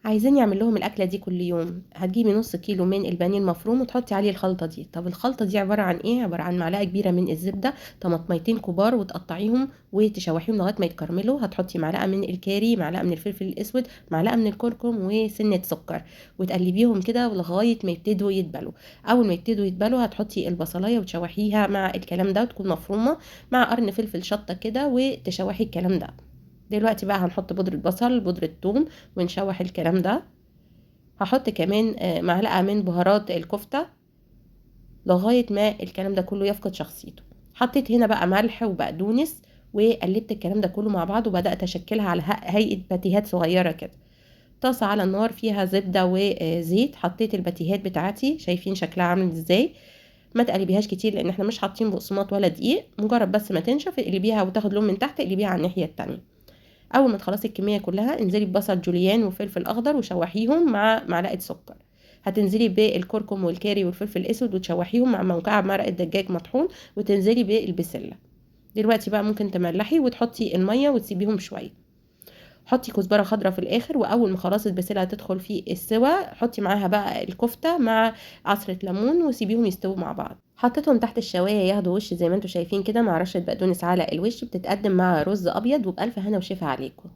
عايزين يعمل لهم الأكلة دي كل يوم، هتجيبي نص كيلو من البانيه المفروم وتحطي عليه الخلطة دي. طب الخلطة دي عبارة عن ايه؟ عبارة عن معلقة كبيرة من الزبدة، طماطميتين كبار وتقطعيهم وتشوحيهم لغاية ما يتكرملوا، هتحطي معلقة من الكاري، معلقة من الفلفل الأسود، معلقة من الكركم وسنة سكر، وتقلبيهم كده لغاية ما يبتدوا يدبلوا. أول ما يبتدوا يدبلوا هتحطي البصلاية وتشوحيها مع الكلام ده وتكون مفرومة، مع قرن فلفل شطة كده وتشوحي الكلام ده. دلوقتي بقى هنحط بودرة بصل، بودرة ثوم، ونشوح الكلام ده. هحط كمان معلقة من بهارات الكفتة لغاية ما الكلام ده كله يفقد شخصيته. حطيت هنا بقى ملح وبقدونس، وقلبت الكلام ده كله مع بعض وبدأت أشكلها على هيئة باتيهات صغيرة كده. طاسة على النار فيها زبدة وزيت، حطيت الباتيهات بتاعتي، شايفين شكلها عامل ازاي. ما تقلبيهاش كتير لان احنا مش حاطين بقسماط ولا دقيق، مجرد بس ما تنشف اقلبيها وتاخد لون من تحت، اقلبيها على الناحية التانية. اول ما تخلصي الكميه كلها انزلي ببصل جوليان وفلفل اخضر وشوحيهم مع معلقه سكر. هتنزلي بالكركم والكاري والفلفل الاسود وتشوحيهم مع مكعب مرقه دجاج مطحون، وتنزلي بالبسله. دلوقتي بقى ممكن تملحي وتحطي الميه وتسيبيهم شويه. حطي كزبره خضراء في الاخر، واول ما خلاص البسله هتدخل في السوا حطي معاها بقى الكفته مع عصره ليمون وسيبيهم يستووا مع بعض. حطيتهم تحت الشوايه ياخدوا وش زي ما انتم شايفين كده، مع رشه بقدونس على الوش. بتتقدم مع رز ابيض، وبالف هنا وشفا عليكم.